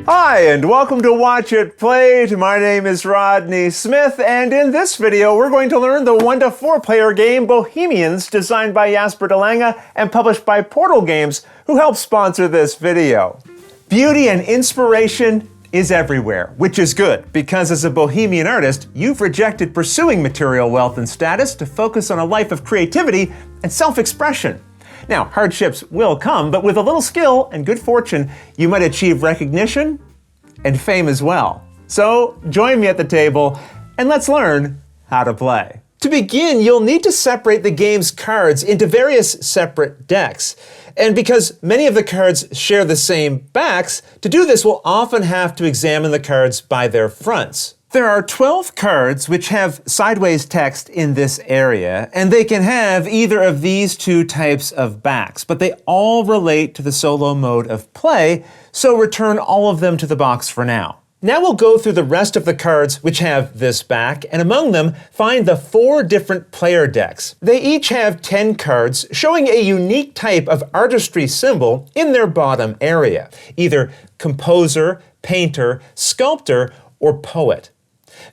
Hi, and welcome to Watch It Played. My name is Rodney Smith, and in this video, we're going to learn the 1 to 4 player game Bohemians, designed by Jasper de Lange and published by Portal Games, who helped sponsor this video. Beauty and inspiration is everywhere, which is good, because as a Bohemian artist, you've rejected pursuing material wealth and status to focus on a life of creativity and self-expression. Now, hardships will come, but with a little skill and good fortune, you might achieve recognition and fame as well. So join me at the table and let's learn how to play. To begin, you'll need to separate the game's cards into various separate decks. And because many of the cards share the same backs, to do this we'll often have to examine the cards by their fronts. There are 12 cards which have sideways text in this area, and they can have either of these two types of backs, but they all relate to the solo mode of play, so return all of them to the box for now. Now we'll go through the rest of the cards which have this back, and among them find the 4 different player decks. They each have 10 cards showing a unique type of artistry symbol in their bottom area, either composer, painter, sculptor, or poet.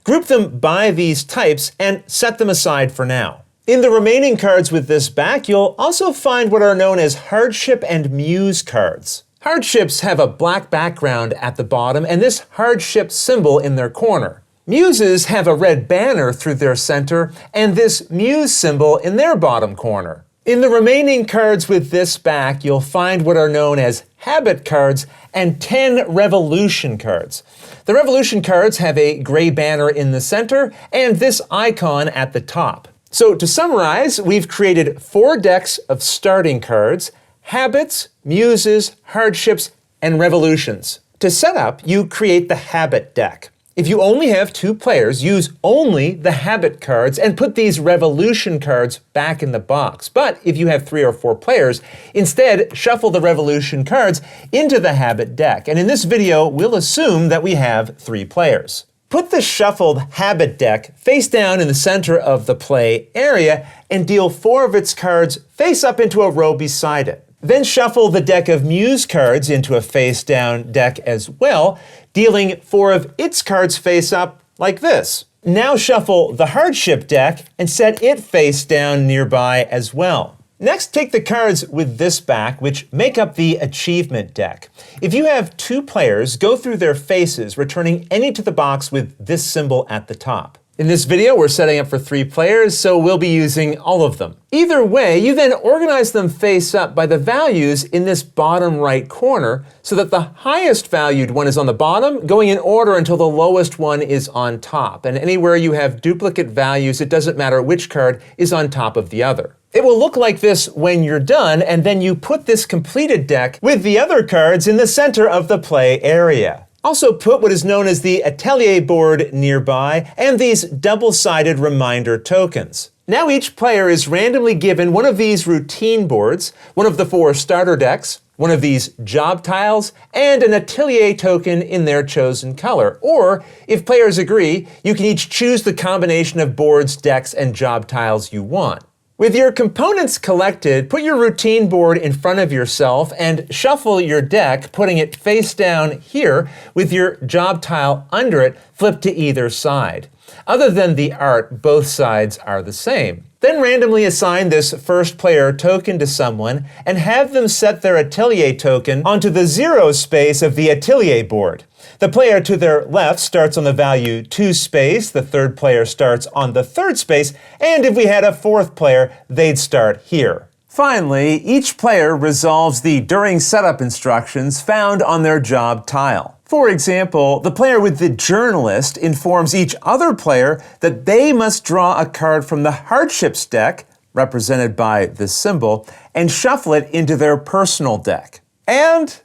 Group them by these types and set them aside for now. In the remaining cards with this back, you'll also find what are known as Hardship and Muse cards. Hardships have a black background at the bottom and this hardship symbol in their corner. Muses have a red banner through their center and this Muse symbol in their bottom corner. In the remaining cards with this back, you'll find what are known as habit cards and 10 revolution cards. The revolution cards have a gray banner in the center and this icon at the top. So to summarize, we've created 4 decks of starting cards: habits, muses, hardships, and revolutions. To set up, you create the habit deck. If you only have 2 players, use only the habit cards and put these revolution cards back in the box. But if you have 3 or 4 players, instead shuffle the revolution cards into the habit deck. And in this video, we'll assume that we have 3 players. Put the shuffled habit deck face down in the center of the play area and deal 4 of its cards face up into a row beside it. Then shuffle the deck of Muse cards into a face-down deck as well, dealing 4 of its cards face up like this. Now shuffle the Hardship deck and set it face down nearby as well. Next, take the cards with this back, which make up the Achievement deck. If you have 2 players, go through their faces, returning any to the box with this symbol at the top. In this video, we're setting up for 3 players, so we'll be using all of them. Either way, you then organize them face up by the values in this bottom right corner so that the highest valued one is on the bottom, going in order until the lowest one is on top. And anywhere you have duplicate values, it doesn't matter which card is on top of the other. It will look like this when you're done, and then you put this completed deck with the other cards in the center of the play area. Also put what is known as the Atelier board nearby and these double-sided reminder tokens. Now each player is randomly given one of these routine boards, one of the 4 starter decks, one of these job tiles, and an Atelier token in their chosen color. Or, if players agree, you can each choose the combination of boards, decks, and job tiles you want. With your components collected, put your routine board in front of yourself and shuffle your deck, putting it face down here with your job tile under it, flipped to either side. Other than the art, both sides are the same. Then randomly assign this first player token to someone and have them set their Atelier token onto the 0 space of the Atelier board. The player to their left starts on the value 2 space, the third player starts on the 3rd space, and if we had a 4th player, they'd start here. Finally, each player resolves the during setup instructions found on their job tile. For example, the player with the journalist informs each other player that they must draw a card from the Hardships deck, represented by this symbol, and shuffle it into their personal deck. And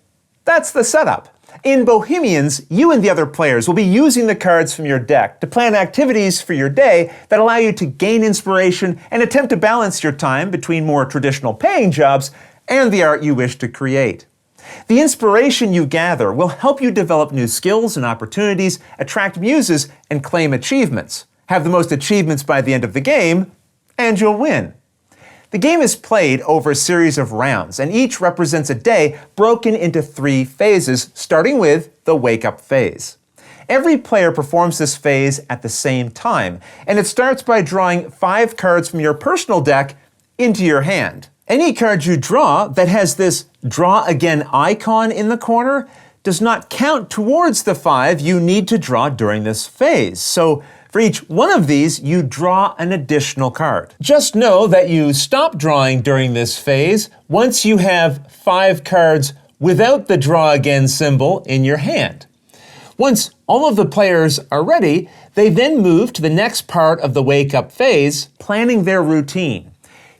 that's the setup. In Bohemians, you and the other players will be using the cards from your deck to plan activities for your day that allow you to gain inspiration and attempt to balance your time between more traditional paying jobs and the art you wish to create. The inspiration you gather will help you develop new skills and opportunities, attract muses, and claim achievements. Have the most achievements by the end of the game, and you'll win. The game is played over a series of rounds, and each represents a day broken into 3 phases, starting with the wake-up phase. Every player performs this phase at the same time, and it starts by drawing 5 cards from your personal deck into your hand. Any card you draw that has this Draw Again icon in the corner does not count towards the 5 you need to draw during this phase. So for each one of these, you draw an additional card. Just know that you stop drawing during this phase once you have 5 cards without the Draw Again symbol in your hand. Once all of the players are ready, they then move to the next part of the wake-up phase, planning their routine.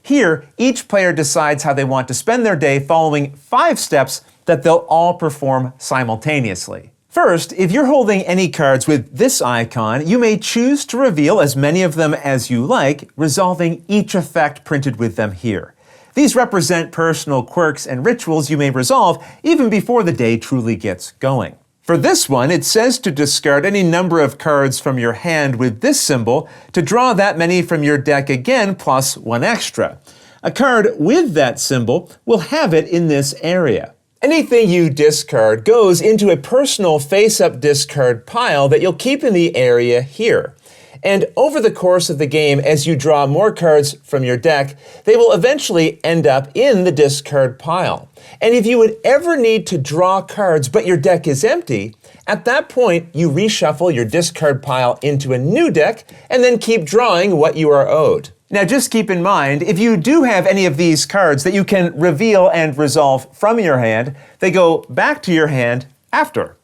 Here, each player decides how they want to spend their day following 5 steps that they'll all perform simultaneously. First, if you're holding any cards with this icon, you may choose to reveal as many of them as you like, resolving each effect printed with them here. These represent personal quirks and rituals you may resolve even before the day truly gets going. For this one, it says to discard any number of cards from your hand with this symbol to draw that many from your deck again plus 1 extra. A card with that symbol will have it in this area. Anything you discard goes into a personal face-up discard pile that you'll keep in the area here. And over the course of the game, as you draw more cards from your deck, they will eventually end up in the discard pile. And if you would ever need to draw cards but your deck is empty, at that point you reshuffle your discard pile into a new deck and then keep drawing what you are owed. Now just keep in mind, if you do have any of these cards that you can reveal and resolve from your hand, they go back to your hand after.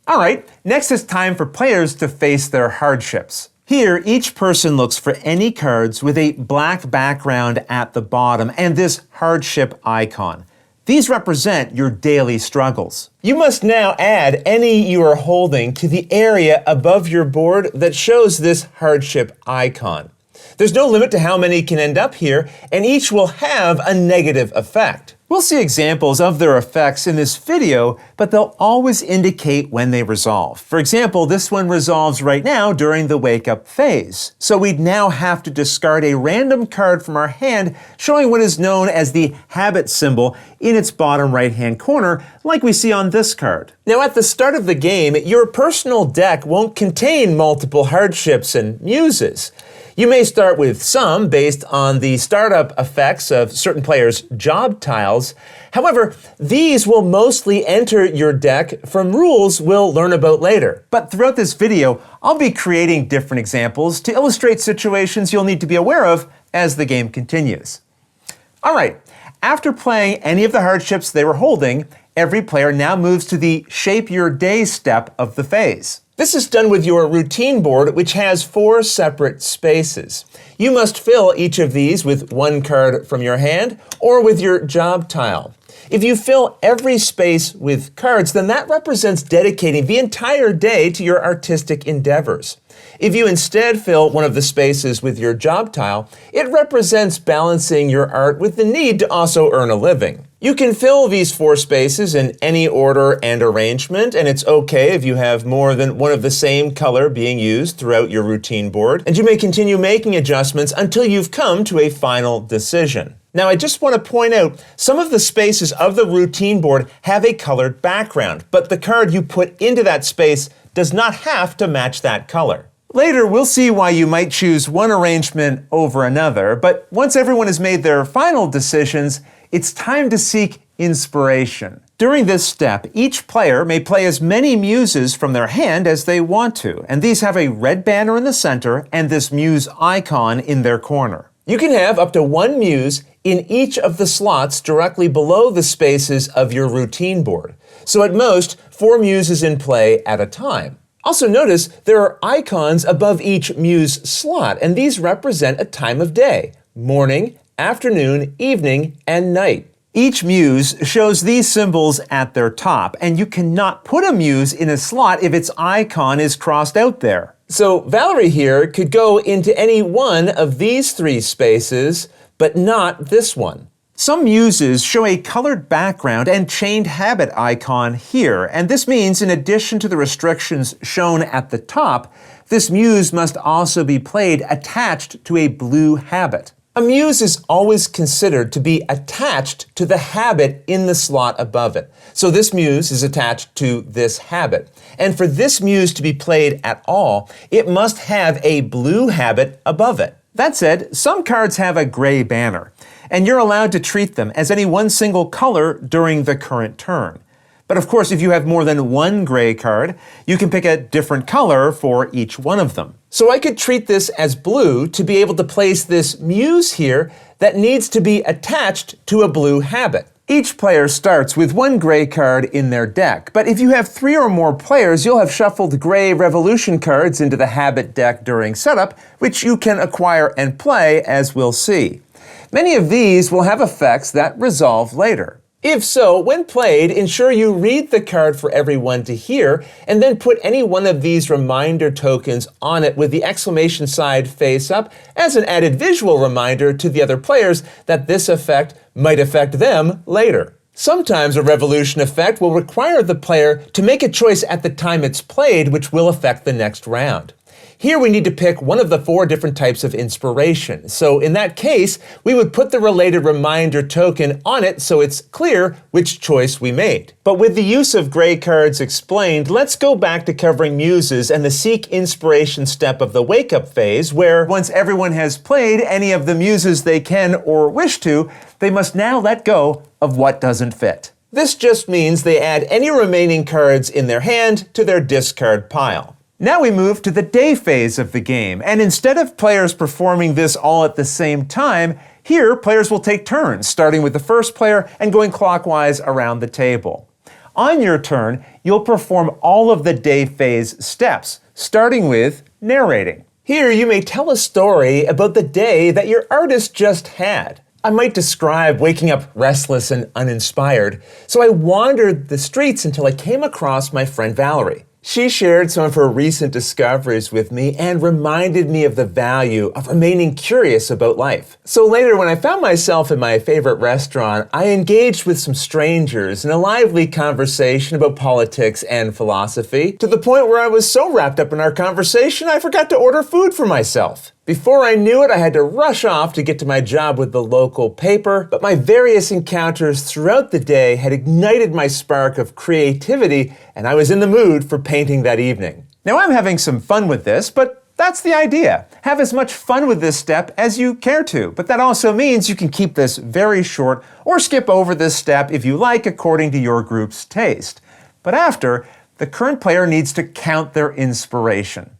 Alright, next it's time for players to face their hardships. Here, each person looks for any cards with a black background at the bottom and this hardship icon. These represent your daily struggles. You must now add any you are holding to the area above your board that shows this hardship icon. There's no limit to how many can end up here, and each will have a negative effect. We'll see examples of their effects in this video, but they'll always indicate when they resolve. For example, this one resolves right now during the wake-up phase. So we'd now have to discard a random card from our hand showing what is known as the habit symbol in its bottom right-hand corner, like we see on this card. Now at the start of the game, your personal deck won't contain multiple hardships and muses. You may start with some based on the startup effects of certain players' job tiles. However, these will mostly enter your deck from rules we'll learn about later. But throughout this video, I'll be creating different examples to illustrate situations you'll need to be aware of as the game continues. Alright, after playing any of the hardships they were holding, every player now moves to the Shape Your Day step of the phase. This is done with your routine board, which has 4 separate spaces. You must fill each of these with 1 card from your hand or with your job tile. If you fill every space with cards, then that represents dedicating the entire day to your artistic endeavors. If you instead fill one of the spaces with your job tile, it represents balancing your art with the need to also earn a living. You can fill these 4 spaces in any order and arrangement, and it's okay if you have more than one of the same color being used throughout your routine board, and you may continue making adjustments until you've come to a final decision. Now, I just want to point out, some of the spaces of the routine board have a colored background, but the card you put into that space does not have to match that color. Later, we'll see why you might choose one arrangement over another, but once everyone has made their final decisions, it's time to seek inspiration. During this step, each player may play as many muses from their hand as they want to, and these have a red banner in the center and this muse icon in their corner. You can have up to 1 muse in each of the slots directly below the spaces of your routine board. So at most, 4 muses in play at a time. Also notice there are icons above each muse slot, and these represent a time of day: morning, afternoon, evening, and night. Each muse shows these symbols at their top, and you cannot put a muse in a slot if its icon is crossed out there. So Valerie here could go into any one of these 3 spaces, but not this one. Some muses show a colored background and chained habit icon here, and this means in addition to the restrictions shown at the top, this muse must also be played attached to a blue habit. A muse is always considered to be attached to the habit in the slot above it. So this muse is attached to this habit. And for this muse to be played at all, it must have a blue habit above it. That said, some cards have a gray banner, and you're allowed to treat them as any one single color during the current turn. But of course, if you have more than one gray card, you can pick a different color for each one of them. So I could treat this as blue to be able to place this muse here that needs to be attached to a blue habit. Each player starts with one gray card in their deck, but if you have 3 or more players, you'll have shuffled gray revolution cards into the habit deck during setup, which you can acquire and play, as we'll see. Many of these will have effects that resolve later. If so, when played, ensure you read the card for everyone to hear, and then put any one of these reminder tokens on it with the exclamation side face up as an added visual reminder to the other players that this effect might affect them later. Sometimes a revolution effect will require the player to make a choice at the time it's played, which will affect the next round. Here we need to pick one of the 4 different types of inspiration. So in that case, we would put the related reminder token on it so it's clear which choice we made. But with the use of gray cards explained, let's go back to covering muses and the seek inspiration step of the wake-up phase, where once everyone has played any of the muses they can or wish to, they must now let go of what doesn't fit. This just means they add any remaining cards in their hand to their discard pile. Now we move to the day phase of the game, and instead of players performing this all at the same time, here players will take turns, starting with the first player and going clockwise around the table. On your turn, you'll perform all of the day phase steps, starting with narrating. Here you may tell a story about the day that your artist just had. I might describe waking up restless and uninspired, so I wandered the streets until I came across my friend Valerie. She shared some of her recent discoveries with me and reminded me of the value of remaining curious about life. So later, when I found myself in my favorite restaurant, I engaged with some strangers in a lively conversation about politics and philosophy, to the point where I was so wrapped up in our conversation, I forgot to order food for myself. Before I knew it, I had to rush off to get to my job with the local paper, but my various encounters throughout the day had ignited my spark of creativity, and I was in the mood for painting that evening. Now I'm having some fun with this, but that's the idea. Have as much fun with this step as you care to, but that also means you can keep this very short or skip over this step if you like according to your group's taste. But after, the current player needs to count their inspiration.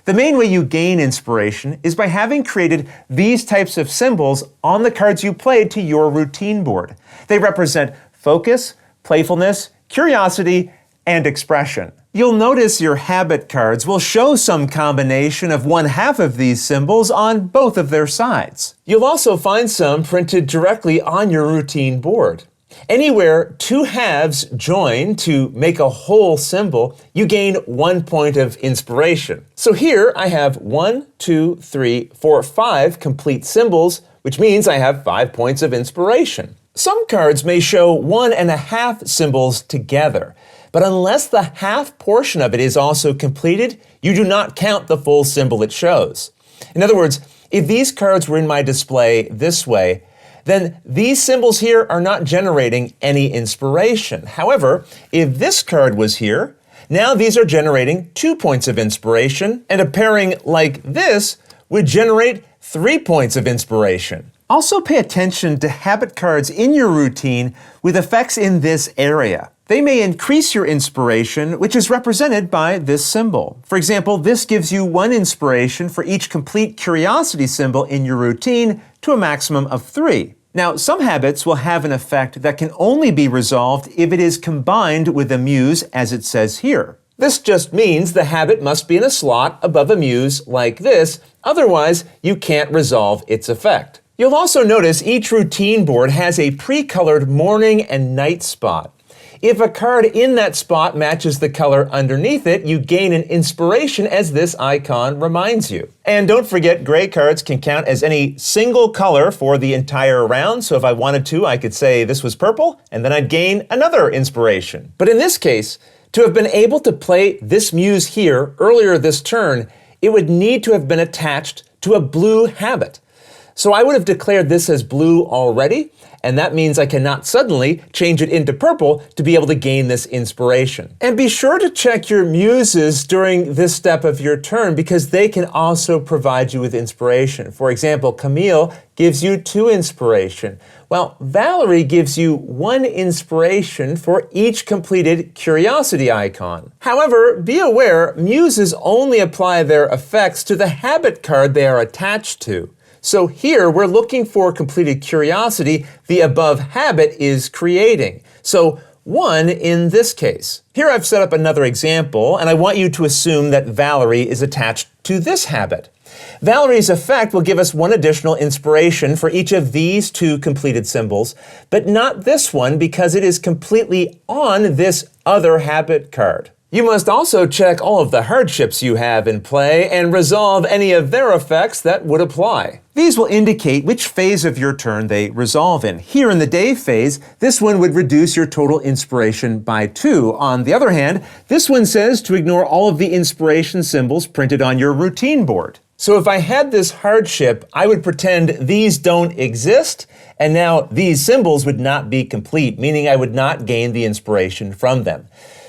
The main way you gain inspiration is by having created these types of symbols on the cards you played to your routine board. They represent focus, playfulness, curiosity, and expression. You'll notice your habit cards will show some combination of one half of these symbols on both of their sides. You'll also find some printed directly on your routine board. Anywhere 2 halves join to make a whole symbol, you gain 1 point of inspiration. So here I have 1, 2, 3, 4, 5 complete symbols, which means I have 5 points of inspiration. Some cards may show 1.5 symbols together, but unless the half portion of it is also completed, you do not count the full symbol it shows. In other words, if these cards were in my display this way, then these symbols here are not generating any inspiration. However, if this card was here, now these are generating 2 points of inspiration, and a pairing like this would generate 3 points of inspiration. Also pay attention to habit cards in your routine with effects in this area. They may increase your inspiration, which is represented by this symbol. For example, this gives you 1 inspiration for each complete curiosity symbol in your routine to a maximum of 3. Now, some habits will have an effect that can only be resolved if it is combined with a muse, as it says here. This just means the habit must be in a slot above a muse like this, otherwise you can't resolve its effect. You'll also notice each routine board has a pre-colored morning and night spot. If a card in that spot matches the color underneath it, you gain an inspiration as this icon reminds you. And don't forget, gray cards can count as any single color for the entire round, so if I wanted to, I could say this was purple, and then I'd gain another inspiration. But in this case, to have been able to play this muse here earlier this turn, it would need to have been attached to a blue habit. So I would have declared this as blue already, and that means I cannot suddenly change it into purple to be able to gain this inspiration. And be sure to check your muses during this step of your turn because they can also provide you with inspiration. For example, Camille gives you 2 inspiration, while Valerie gives you 1 inspiration for each completed curiosity icon. However, be aware, muses only apply their effects to the habit card they are attached to. So here we're looking for completed curiosity the above habit is creating. So 1 in this case. Here I've set up another example, and I want you to assume that Valerie is attached to this habit. Valerie's effect will give us 1 additional inspiration for each of these 2 completed symbols, but not this one because it is completely on this other habit card. You must also check all of the hardships you have in play and resolve any of their effects that would apply. These will indicate which phase of your turn they resolve in. Here in the day phase, this one would reduce your total inspiration by 2. On the other hand, this one says to ignore all of the inspiration symbols printed on your routine board. So if I had this hardship, I would pretend these don't exist, and now these symbols would not be complete, meaning I would not gain the inspiration from them.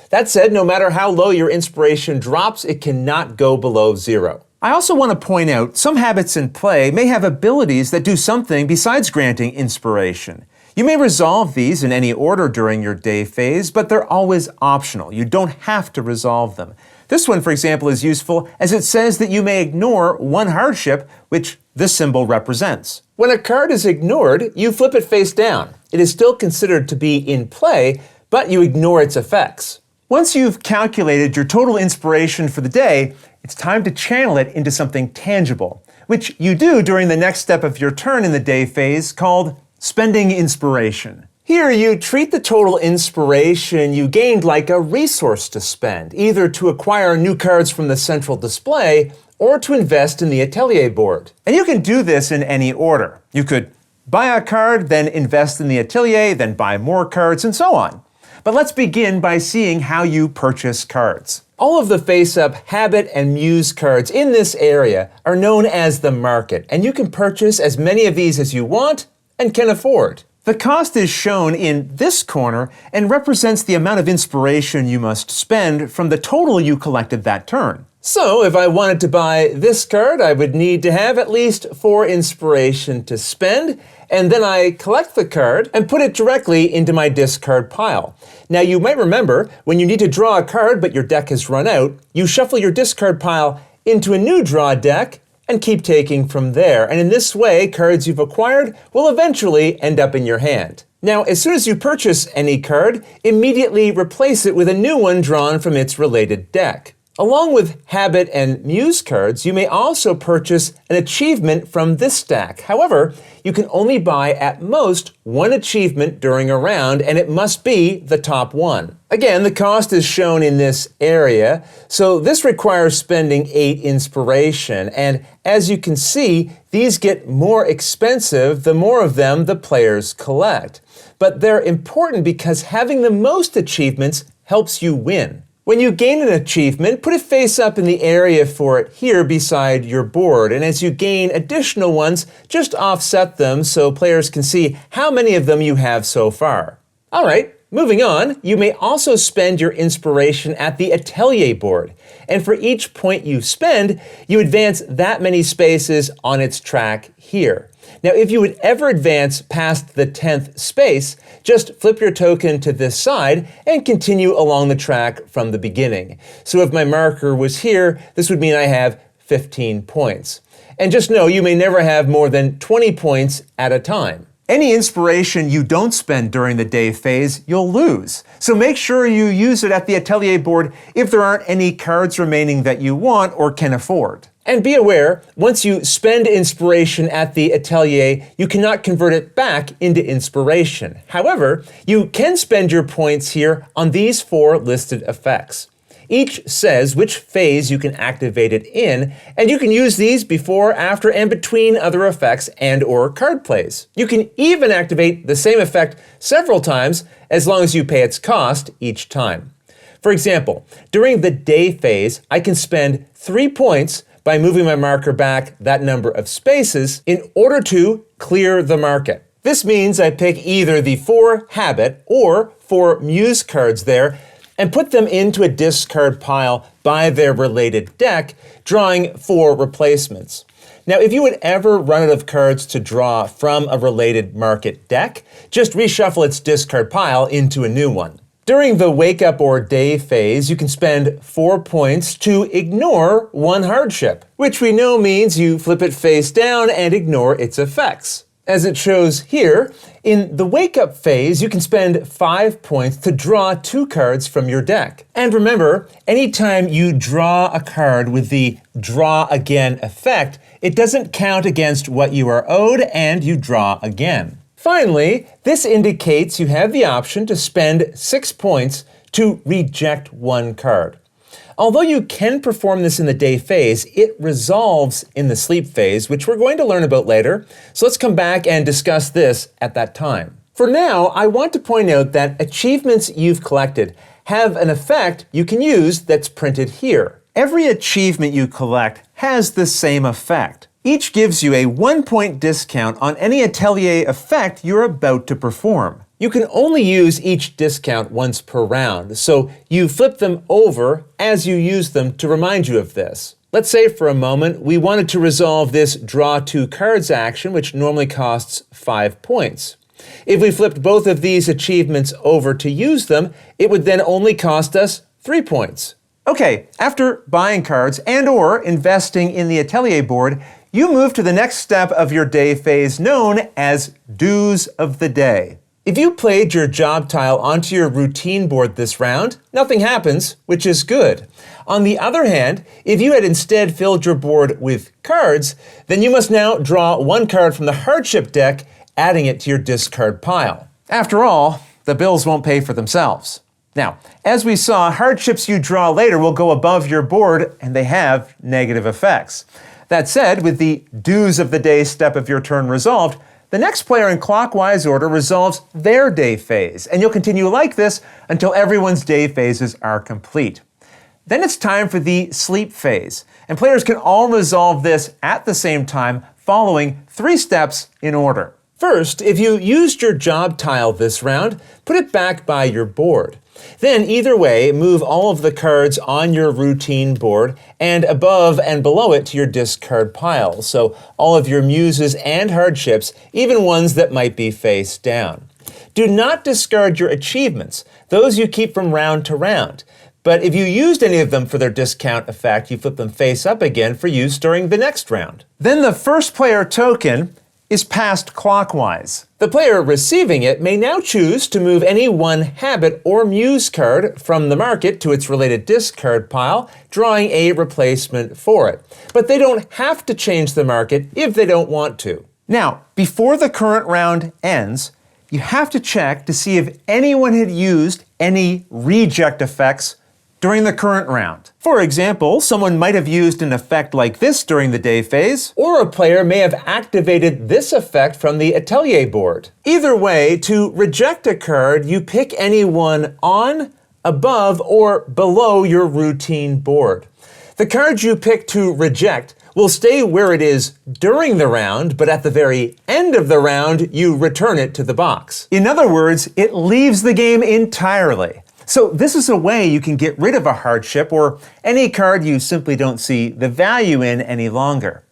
That said, no matter how low your inspiration drops, it cannot go below 0. I also want to point out some habits in play may have abilities that do something besides granting inspiration. You may resolve these in any order during your day phase, but they're always optional. You don't have to resolve them. This one, for example, is useful as it says that you may ignore 1 hardship, which this symbol represents. When a card is ignored, you flip it face down. It is still considered to be in play, but you ignore its effects. Once you've calculated your total inspiration for the day, it's time to channel it into something tangible, which you do during the next step of your turn in the day phase called spending inspiration. Here you treat the total inspiration you gained like a resource to spend, either to acquire new cards from the central display or to invest in the Atelier board. And you can do this in any order. You could buy a card, then invest in the Atelier, then buy more cards, and so on. But let's begin by seeing how you purchase cards. All of the face-up habit and muse cards in this area are known as the market, and you can purchase as many of these as you want and can afford. The cost is shown in this corner and represents the amount of inspiration you must spend from the total you collected that turn. So if I wanted to buy this card, I would need to have at least 4 inspiration to spend, and then I collect the card and put it directly into my discard pile. Now you might remember, when you need to draw a card but your deck has run out, you shuffle your discard pile into a new draw deck and keep taking from there. And in this way, cards you've acquired will eventually end up in your hand. Now, as soon as you purchase any card, immediately replace it with a new one drawn from its related deck. Along with habit and muse cards, you may also purchase an achievement from this stack. However, you can only buy at most 1 achievement during a round, and it must be the top 1. Again, the cost is shown in this area, so this requires spending 8 inspiration, and as you can see, these get more expensive the more of them the players collect. But they're important because having the most achievements helps you win. When you gain an achievement, put it face up in the area for it here beside your board, and as you gain additional ones, just offset them so players can see how many of them you have so far. All right, moving on, you may also spend your inspiration at the Atelier board, and for each point you spend, you advance that many spaces on its track here. Now, if you would ever advance past the 10th space, just flip your token to this side and continue along the track from the beginning. So if my marker was here, this would mean I have 15 points. And just know you may never have more than 20 points at a time. Any inspiration you don't spend during the day phase, you'll lose. So make sure you use it at the Atelier board if there aren't any cards remaining that you want or can afford. And be aware, once you spend inspiration at the Atelier, you cannot convert it back into inspiration. However, you can spend your points here on these 4 listed effects. Each says which phase you can activate it in, and you can use these before, after, and between other effects and/or card plays. You can even activate the same effect several times as long as you pay its cost each time. For example, during the day phase, I can spend 3 points by moving my marker back that number of spaces in order to clear the market. This means I pick either the 4 habit or 4 Muse cards there and put them into a discard pile by their related deck, drawing 4 replacements. Now, if you would ever run out of cards to draw from a related market deck, just reshuffle its discard pile into a new one. During the wake up or day phase, you can spend 4 points to ignore 1 hardship, which we know means you flip it face down and ignore its effects. As it shows here, in the wake up phase, you can spend 5 points to draw 2 cards from your deck. And remember, anytime you draw a card with the draw again effect, it doesn't count against what you are owed and you draw again. Finally, this indicates you have the option to spend 6 points to reject 1 card. Although you can perform this in the day phase, it resolves in the sleep phase, which we're going to learn about later. So let's come back and discuss this at that time. For now, I want to point out that achievements you've collected have an effect you can use that's printed here. Every achievement you collect has the same effect. Each gives you a 1-point discount on any Atelier effect you're about to perform. You can only use each discount once per round, so you flip them over as you use them to remind you of this. Let's say for a moment we wanted to resolve this draw 2 cards action, which normally costs 5 points. If we flipped both of these achievements over to use them, it would then only cost us 3 points. Okay, after buying cards and or investing in the Atelier board, you move to the next step of your day phase known as dues of the day. If you played your job tile onto your routine board this round, nothing happens, which is good. On the other hand, if you had instead filled your board with cards, then you must now draw 1 card from the Hardship deck, adding it to your discard pile. After all, the bills won't pay for themselves. Now, as we saw, hardships you draw later will go above your board and they have negative effects. That said, with the dues of the day step of your turn resolved, the next player in clockwise order resolves their day phase, and you'll continue like this until everyone's day phases are complete. Then it's time for the sleep phase, and players can all resolve this at the same time, following 3 steps in order. First, if you used your job tile this round, put it back by your board. Then either way, move all of the cards on your routine board and above and below it to your discard pile. So all of your Muses and Hardships, even ones that might be face down. Do not discard your achievements. Those you keep from round to round. But if you used any of them for their discount effect, you flip them face up again for use during the next round. Then the first player token is passed clockwise. The player receiving it may now choose to move any 1 habit or Muse card from the market to its related discard pile, drawing a replacement for it. But they don't have to change the market if they don't want to. Now, before the current round ends, you have to check to see if anyone had used any reject effects during the current round. For example, someone might have used an effect like this during the day phase, or a player may have activated this effect from the Atelier board. Either way, to reject a card, you pick any one on, above, or below your routine board. The card you pick to reject will stay where it is during the round, but at the very end of the round, you return it to the box. In other words, it leaves the game entirely. So this is a way you can get rid of a hardship or any card you simply don't see the value in any longer.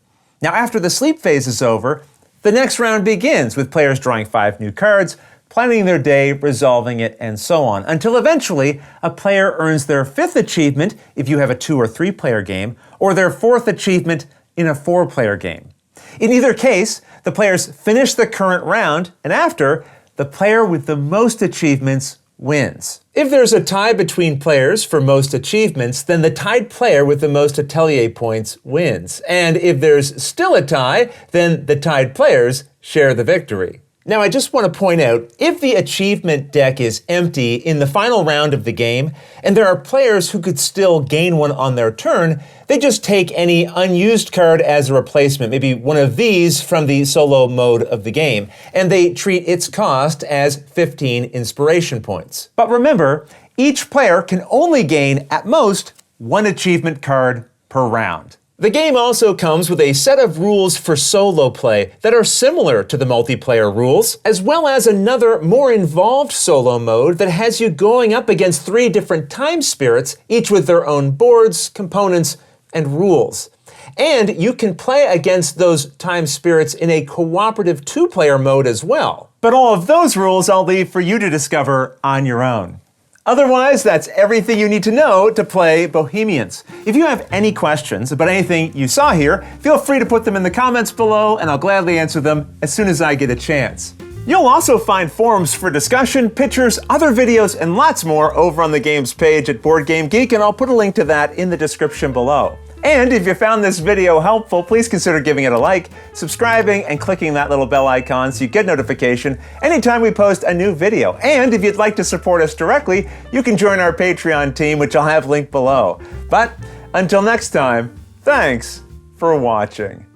Now, after the sleep phase is over, the next round begins with players drawing 5 new cards, planning their day, resolving it, and so on, until eventually a player earns their 5th achievement if you have a 2 or 3 player game, or their 4th achievement in a 4 player game. In either case, the players finish the current round, and after, the player with the most achievements wins. If there's a tie between players for most achievements, then the tied player with the most Atelier points wins. And if there's still a tie, then the tied players share the victory. Now, I just want to point out, if the achievement deck is empty in the final round of the game, and there are players who could still gain one on their turn, they just take any unused card as a replacement, maybe one of these from the solo mode of the game, and they treat its cost as 15 inspiration points. But remember, each player can only gain, at most, 1 achievement card per round. The game also comes with a set of rules for solo play that are similar to the multiplayer rules, as well as another more involved solo mode that has you going up against 3 different time spirits, each with their own boards, components, and rules. And you can play against those time spirits in a cooperative 2-player mode as well. But all of those rules I'll leave for you to discover on your own. Otherwise, that's everything you need to know to play Bohemians. If you have any questions about anything you saw here, feel free to put them in the comments below and I'll gladly answer them as soon as I get a chance. You'll also find forums for discussion, pictures, other videos, and lots more over on the games page at Board Game Geek, and I'll put a link to that in the description below. And if you found this video helpful, please consider giving it a like, subscribing, and clicking that little bell icon so you get notification anytime we post a new video. And if you'd like to support us directly, you can join our Patreon team, which I'll have linked below. But until next time, thanks for watching.